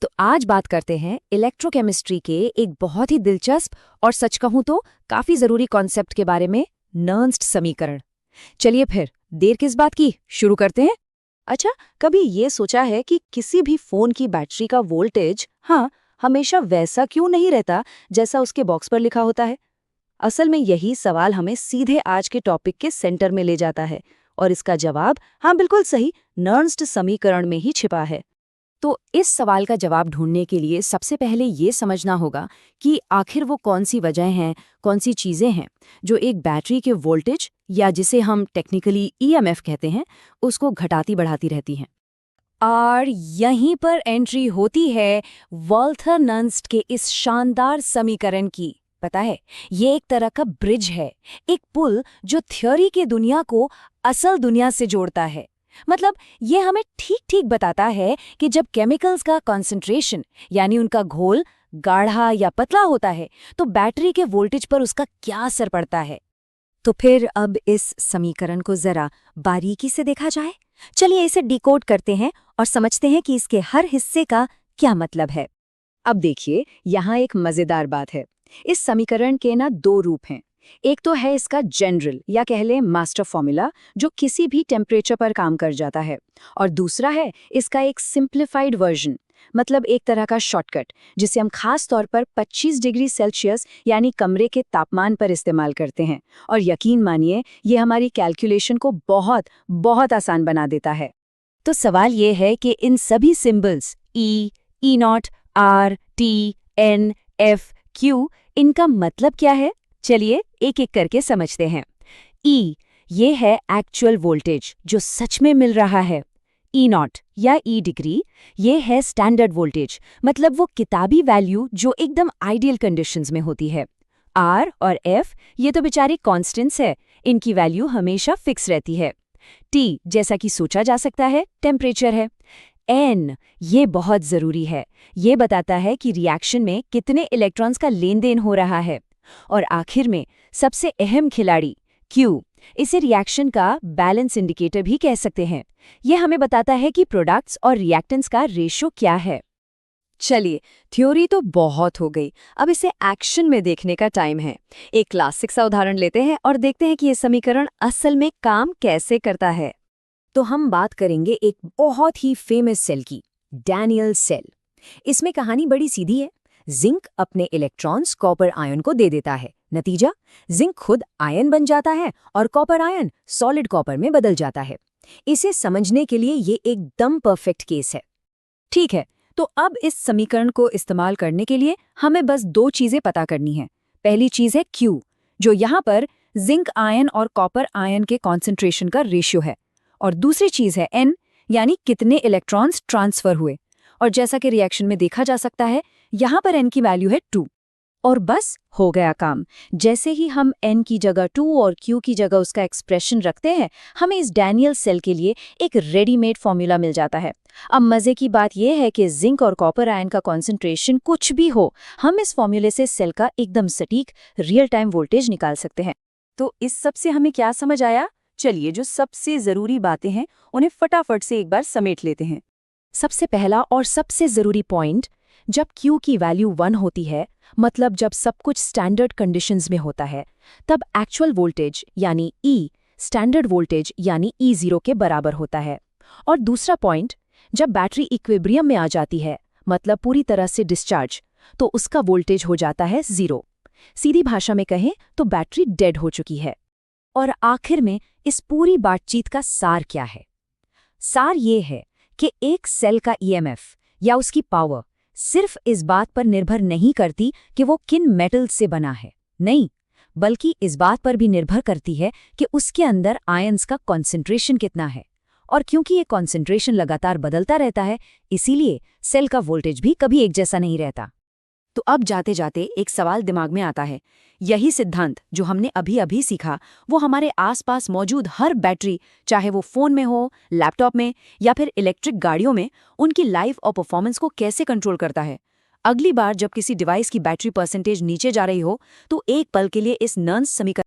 तो आज बात करते हैं इलेक्ट्रोकेमिस्ट्री के एक बहुत ही दिलचस्प और सच कहूं तो काफी जरूरी कॉन्सेप्ट के बारे में, नर्न्स्ट समीकरण। चलिए फिर देर किस बात की, शुरू करते हैं। अच्छा, कभी ये सोचा है कि किसी भी फोन की बैटरी का वोल्टेज हमेशा वैसा क्यों नहीं रहता जैसा उसके बॉक्स पर लिखा होता है? असल में यही सवाल हमें सीधे आज के टॉपिक के सेंटर में ले जाता है, और इसका जवाब बिल्कुल सही नर्न्स्ट समीकरण में ही छिपा है। तो इस सवाल का जवाब ढूंढने के लिए सबसे पहले ये समझना होगा कि आखिर वो कौन सी वजह हैं, कौन सी चीज़ें हैं जो एक बैटरी के वोल्टेज, या जिसे हम टेक्निकली ईएमएफ कहते हैं, उसको घटाती बढ़ाती रहती हैं। और यहीं पर एंट्री होती है वॉल्थर नर्न्स्ट के इस शानदार समीकरण की। पता है, ये एक तरह का ब्रिज है, एक पुल जो थ्योरी के दुनिया को असल दुनिया से जोड़ता है। मतलब ये हमें ठीक ठीक बताता है कि जब केमिकल्स का कॉन्सेंट्रेशन, यानी उनका घोल, गाढ़ा या पतला होता है तो बैटरी के वोल्टेज पर उसका क्या असर पड़ता है। तो फिर अब इस समीकरण को जरा बारीकी से देखा जाए। चलिए इसे डिकोड करते हैं और समझते हैं कि इसके हर हिस्से का क्या मतलब है। अब देखिए, यहाँ एक मजेदार बात है। इस समीकरण के दो रूप हैं। एक तो है इसका जनरल या कह लें मास्टर फॉर्मूला, जो किसी भी टेम्परेचर पर काम कर जाता है, और दूसरा है इसका एक सिंप्लीफाइड वर्जन, मतलब एक तरह का शॉर्टकट, जिसे हम खास तौर पर 25 डिग्री सेल्सियस यानी कमरे के तापमान पर इस्तेमाल करते हैं। और यकीन मानिए, ये हमारी कैलकुलेशन को बहुत बहुत आसान बना देता है। तो सवाल ये है कि इन सभी symbols E naught, R, T, N, F, Q, इनका मतलब क्या है? चलिए एक एक करके समझते हैं। E ये है एक्चुअल वोल्टेज जो सच में मिल रहा है। E नॉट या E डिग्री ये है स्टैंडर्ड वोल्टेज, मतलब वो किताबी वैल्यू जो एकदम आइडियल कंडीशंस में होती है। R और F ये तो बेचारी कॉन्स्टेंट्स है, इनकी वैल्यू हमेशा फिक्स रहती है। T जैसा कि सोचा जा सकता है, टेम्परेचर है। N ये बहुत जरूरी है, ये बताता है कि रिएक्शन में कितने इलेक्ट्रॉन्स का लेन देन हो रहा है। और आखिर में सबसे अहम खिलाड़ी Q, इसे रिएक्शन का बैलेंस इंडिकेटर भी कह सकते हैं। यह हमें बताता है कि प्रोडक्ट्स और रिएक्टेंट्स का रेशो क्या है। चलिए, थ्योरी तो बहुत हो गई, अब इसे एक्शन में देखने का टाइम है। एक क्लासिक सा उदाहरण लेते हैं और देखते हैं कि यह समीकरण असल में काम कैसे करता है। तो हम बात करेंगे एक बहुत ही फेमस सेल की, डैनियल सेल। इसमें कहानी बड़ी सीधी है। जिंक अपने इलेक्ट्रॉन्स कॉपर आयन को दे देता है। नतीजा, जिंक खुद आयन बन जाता है और कॉपर आयन सॉलिड कॉपर में बदल जाता है। इसे समझने के लिए ये एकदम परफेक्ट केस है। ठीक है, तो अब इस समीकरण को इस्तेमाल करने के लिए हमें बस दो चीजें पता करनी है। पहली चीज है Q, जो यहाँ पर जिंक आयन और कॉपर आयन के कॉन्सेंट्रेशन का रेशियो है। और दूसरी चीज है N, यानी कितने इलेक्ट्रॉन्स ट्रांसफर हुए। और जैसा कि रिएक्शन में देखा जा सकता है, यहाँ पर N की वैल्यू है 2। और बस हो गया काम। जैसे ही हम N की जगह 2 और Q की जगह उसका एक्सप्रेशन रखते हैं, हमें इस डैनियल सेल के लिए एक रेडीमेड फॉर्मूला मिल जाता है। अब मजे की बात यह है कि जिंक और कॉपर आयन का कॉन्सेंट्रेशन कुछ भी हो, हम इस फॉर्मूले से सेल का एकदम सटीक रियल टाइम वोल्टेज निकाल सकते हैं। तो इस सब से हमें क्या समझ आया? चलिए, जो सबसे जरूरी बातें हैं उन्हें फटाफट से एक बार समेट लेते हैं। सबसे पहला और सबसे जरूरी पॉइंट, जब Q की वैल्यू 1 होती है, मतलब जब सब कुछ स्टैंडर्ड कंडीशंस में होता है, तब एक्चुअल वोल्टेज यानी E स्टैंडर्ड वोल्टेज यानी E0 के बराबर होता है। और दूसरा पॉइंट, जब बैटरी इक्विलिब्रियम में आ जाती है, मतलब पूरी तरह से डिस्चार्ज, तो उसका वोल्टेज हो जाता है 0। सीधी भाषा में कहें तो बैटरी डेड हो चुकी है। और आखिर में इस पूरी बातचीत का सार क्या है? सार ये है कि एक सेल का ईएमएफ या उसकी पावर सिर्फ इस बात पर निर्भर नहीं करती कि वो किन मेटल्स से बना है, नहीं, बल्कि इस बात पर भी निर्भर करती है कि उसके अंदर आयंस का कॉन्सेंट्रेशन कितना है। और क्योंकि ये कॉन्सेंट्रेशन लगातार बदलता रहता है, इसीलिए सेल का वोल्टेज भी कभी एक जैसा नहीं रहता। तो अब जाते जाते एक सवाल दिमाग में आता है। यही सिद्धांत जो हमने अभी अभी सीखा, वो हमारे आसपास मौजूद हर बैटरी, चाहे वो फोन में हो, लैपटॉप में या फिर इलेक्ट्रिक गाड़ियों में, उनकी लाइफ और परफॉर्मेंस को कैसे कंट्रोल करता है? अगली बार जब किसी डिवाइस की बैटरी परसेंटेज नीचे जा रही हो, तो एक पल के लिए इस नर्न्स समीकरण